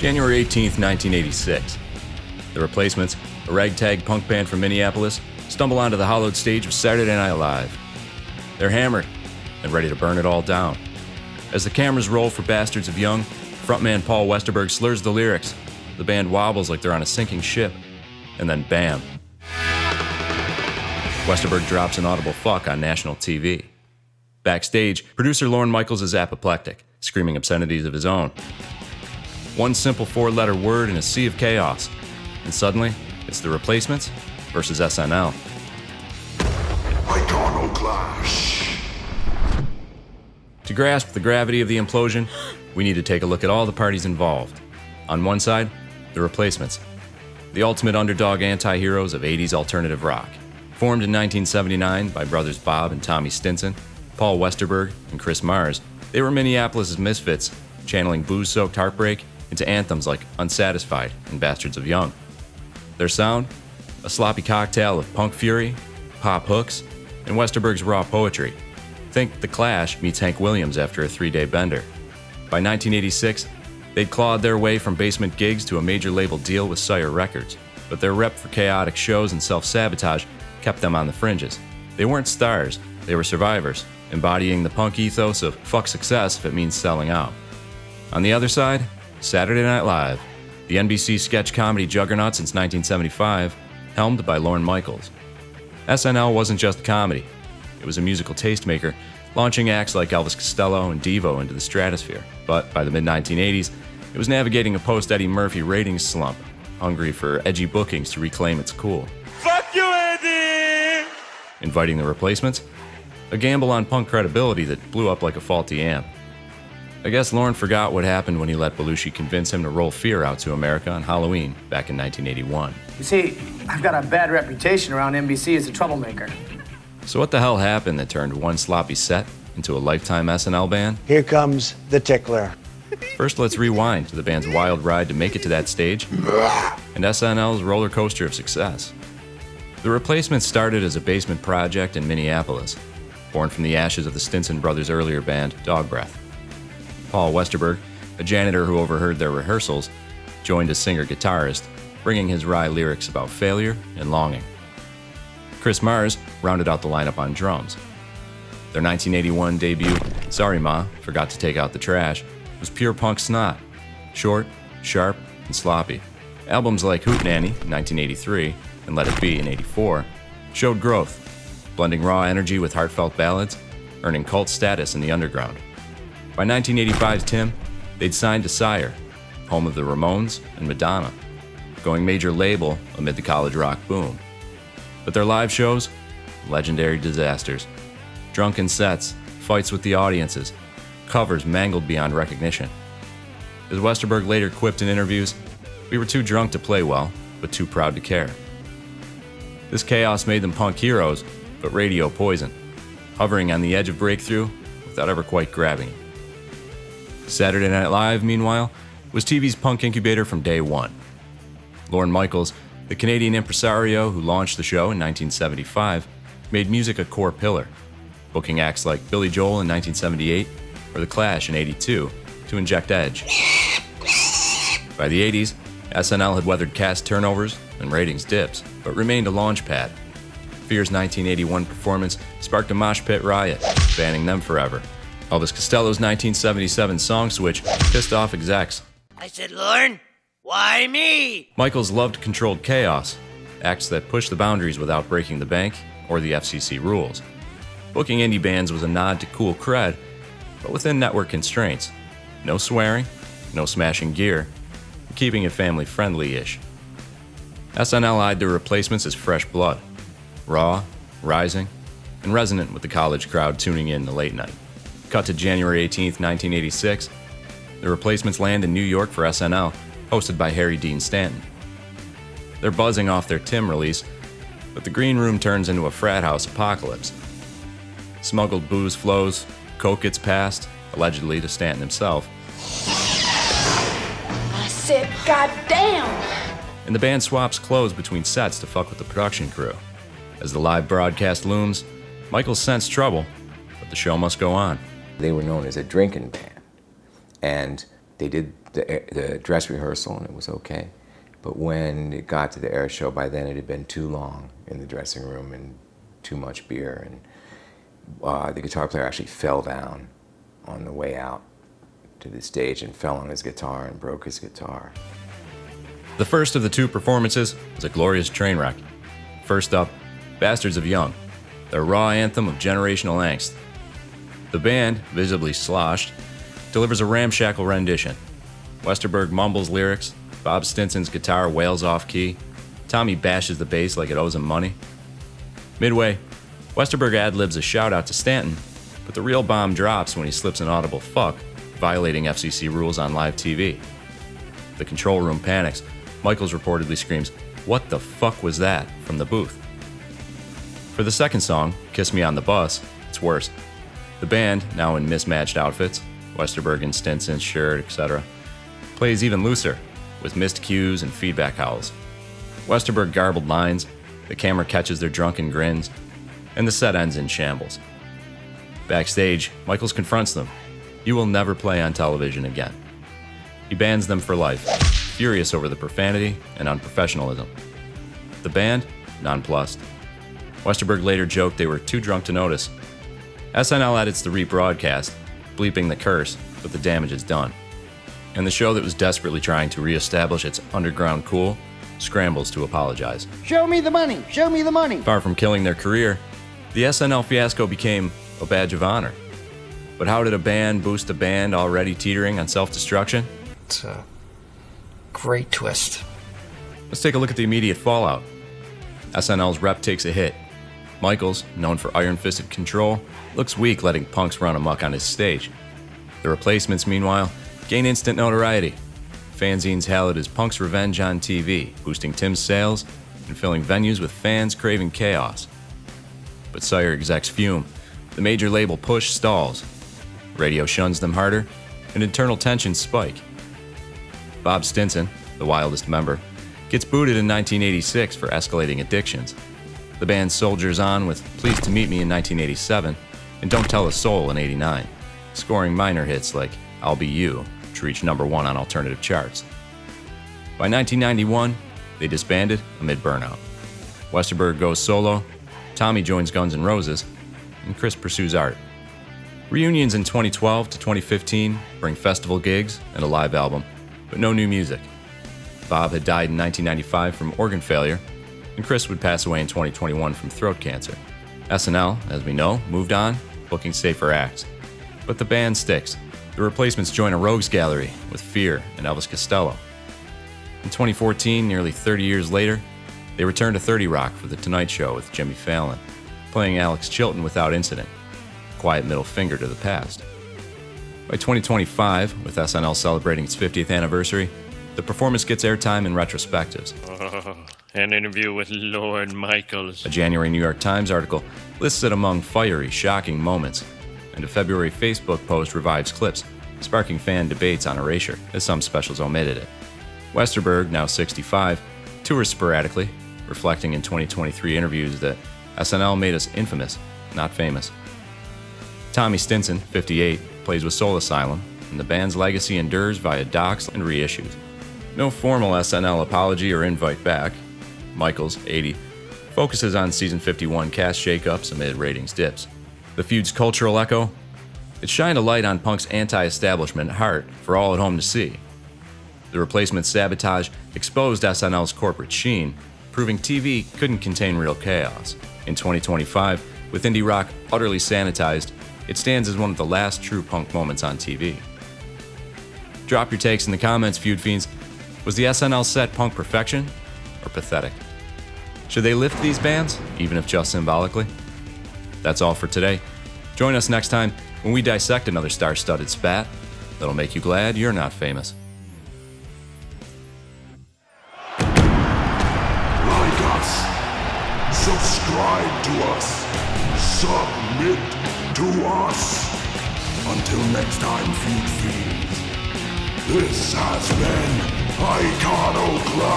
January 18th, 1986. The Replacements, a ragtag punk band from Minneapolis, stumble onto the hollowed stage of Saturday Night Live. They're hammered and ready to burn it all down. As the cameras roll for Bastards of Young, frontman Paul Westerberg slurs the lyrics. The band wobbles like they're on a sinking ship. And then bam. Westerberg drops an audible fuck on national TV. Backstage, producer Lorne Michaels is apoplectic, screaming obscenities of his own. One simple four-letter word in a sea of chaos. And suddenly, it's the Replacements versus SNL. Iconoclash. To grasp the gravity of the implosion, we need to take a look at all the parties involved. On one side, the Replacements, the ultimate underdog anti-heroes of 80s alternative rock. Formed in 1979 by brothers Bob and Tommy Stinson, Paul Westerberg, and Chris Mars, they were Minneapolis' misfits, channeling booze-soaked heartbreak into anthems like Unsatisfied and Bastards of Young. Their sound? A sloppy cocktail of punk fury, pop hooks, and Westerberg's raw poetry. Think The Clash meets Hank Williams after a 3-day bender. By 1986, they'd clawed their way from basement gigs to a major label deal with Sire Records, but their rep for chaotic shows and self-sabotage kept them on the fringes. They weren't stars, they were survivors, embodying the punk ethos of fuck success if it means selling out. On the other side, Saturday Night Live, the NBC sketch comedy juggernaut since 1975, helmed by Lorne Michaels. SNL wasn't just comedy, it was a musical tastemaker, launching acts like Elvis Costello and Devo into the stratosphere. But by the mid-1980s, it was navigating a post-Eddie Murphy ratings slump, hungry for edgy bookings to reclaim its cool. Fuck you, Eddie! Inviting the Replacements? A gamble on punk credibility that blew up like a faulty amp. I guess Lorne forgot what happened when he let Belushi convince him to roll Fear out to America on Halloween back in 1981. You see, I've got a bad reputation around NBC as a troublemaker. So what the hell happened that turned one sloppy set into a lifetime SNL band? Here comes the tickler. First, let's rewind to the band's wild ride to make it to that stage and SNL's roller coaster of success. The Replacements started as a basement project in Minneapolis, born from the ashes of the Stinson brothers' earlier band, Dog Breath. Paul Westerberg, a janitor who overheard their rehearsals, joined as singer-guitarist, bringing his wry lyrics about failure and longing. Chris Mars rounded out the lineup on drums. Their 1981 debut, Sorry Ma, Forgot to Take Out the Trash, was pure punk snot, short, sharp, and sloppy. Albums like Hootenanny in 1983 and Let It Be in '84 showed growth, blending raw energy with heartfelt ballads, earning cult status in the underground. By 1985's Tim, they'd signed to Sire, home of the Ramones and Madonna, going major label amid the college rock boom. But their live shows? Legendary disasters. Drunken sets, fights with the audiences, covers mangled beyond recognition. As Westerberg later quipped in interviews, we were too drunk to play well, but too proud to care. This chaos made them punk heroes, but radio poison, hovering on the edge of breakthrough without ever quite grabbing it. Saturday Night Live, meanwhile, was TV's punk incubator from day one. Lorne Michaels, the Canadian impresario who launched the show in 1975, made music a core pillar, booking acts like Billy Joel in 1978 or The Clash in '82 to inject edge. By the '80s, SNL had weathered cast turnovers and ratings dips, but remained a launch pad. Fear's 1981 performance sparked a mosh pit riot, banning them forever. Elvis Costello's 1977 song switch pissed off execs. I said, Lorne, why me? Michaels loved controlled chaos, acts that pushed the boundaries without breaking the bank or the FCC rules. Booking indie bands was a nod to cool cred, but within network constraints. No swearing, no smashing gear, keeping it family-friendly-ish. SNL eyed the Replacements as fresh blood, raw, rising, and resonant with the college crowd tuning in the late night. Cut to January 18th, 1986, the Replacements land in New York for SNL, hosted by Harry Dean Stanton. They're buzzing off their Tim release, but the green room turns into a frat house apocalypse. Smuggled booze flows, coke gets passed, allegedly to Stanton himself. I said, goddamn! And the band swaps clothes between sets to fuck with the production crew. As the live broadcast looms, Michaels sensed trouble, but the show must go on. They were known as a drinking band, and they did the dress rehearsal, and it was okay. But when it got to the air show, by then it had been too long in the dressing room and too much beer, and the guitar player actually fell down on the way out to the stage and fell on his guitar and broke his guitar. The first of the two performances was a glorious train wreck. First up, Bastards of Young, their raw anthem of generational angst. The band, visibly sloshed, delivers a ramshackle rendition. Westerberg mumbles lyrics, Bob Stinson's guitar wails off key, Tommy bashes the bass like it owes him money. Midway, Westerberg ad-libs a shout-out to Stanton, but the real bomb drops when he slips an audible fuck, violating FCC rules on live TV. The control room panics. Michaels reportedly screams, "What the fuck was that?" from the booth. For the second song, Kiss Me on the Bus, it's worse. The band, now in mismatched outfits, Westerberg and Stinson's shirt, etc., plays even looser, with missed cues and feedback howls. Westerberg garbled lines, the camera catches their drunken grins, and the set ends in shambles. Backstage, Michaels confronts them. "You will never play on television again." He bans them for life, furious over the profanity and unprofessionalism. The band, nonplussed. Westerberg later joked they were too drunk to notice. SNL edits the rebroadcast, bleeping the curse, but the damage is done. And the show that was desperately trying to reestablish its underground cool scrambles to apologize. Show me the money! Show me the money! Far from killing their career, the SNL fiasco became a badge of honor. But how did a band boost a band already teetering on self-destruction? It's a great twist. Let's take a look at the immediate fallout. SNL's rep takes a hit. Michaels, known for iron-fisted control, looks weak letting punks run amok on his stage. The replacements, meanwhile, gain instant notoriety. Fanzines hail it as Punk's revenge on TV, boosting Tim's sales and filling venues with fans craving chaos. But Sire execs fume. The major label push stalls. Radio shuns them harder, and internal tensions spike. Bob Stinson, the wildest member, gets booted in 1986 for escalating addictions. The band soldiers on with Pleased to Meet Me in 1987 and Don't Tell a Soul in 89, scoring minor hits like I'll Be You to reach number 1 on alternative charts. By 1991, they disbanded amid burnout. Westerberg goes solo, Tommy joins Guns N' Roses, and Chris pursues art. Reunions in 2012 to 2015 bring festival gigs and a live album, but no new music. Bob had died in 1995 from organ failure, and Chris would pass away in 2021 from throat cancer. SNL, as we know, moved on, booking safer acts. But the band sticks. The replacements join a rogues gallery with Fear and Elvis Costello. In 2014, nearly 30 years later, they return to 30 Rock for The Tonight Show with Jimmy Fallon, playing Alex Chilton without incident. Quiet middle finger to the past. By 2025, with SNL celebrating its 50th anniversary, the performance gets airtime in retrospectives. An interview with Lorne Michaels. A January New York Times article lists it among fiery, shocking moments, and a February Facebook post revives clips, sparking fan debates on erasure, as some specials omitted it. Westerberg, now 65, tours sporadically, reflecting in 2023 interviews that SNL made us infamous, not famous. Tommy Stinson, 58, plays with Soul Asylum, and the band's legacy endures via docs and reissues. No formal SNL apology or invite back. Michaels, 80, focuses on season 51 cast shakeups amid ratings dips. The feud's cultural echo? It shined a light on Punk's anti-establishment heart for all at home to see. The replacement sabotage exposed SNL's corporate sheen, proving TV couldn't contain real chaos. In 2025, with indie rock utterly sanitized, it stands as one of the last true punk moments on TV. Drop your takes in the comments, feud fiends. Was the SNL set punk perfection or pathetic? Should they lift these bands, even if just symbolically? That's all for today. Join us next time when we dissect another star-studded spat that'll make you glad you're not famous. Like us. Subscribe to us. Submit to us. Until next time, feud fiends. This has been Iconoclash.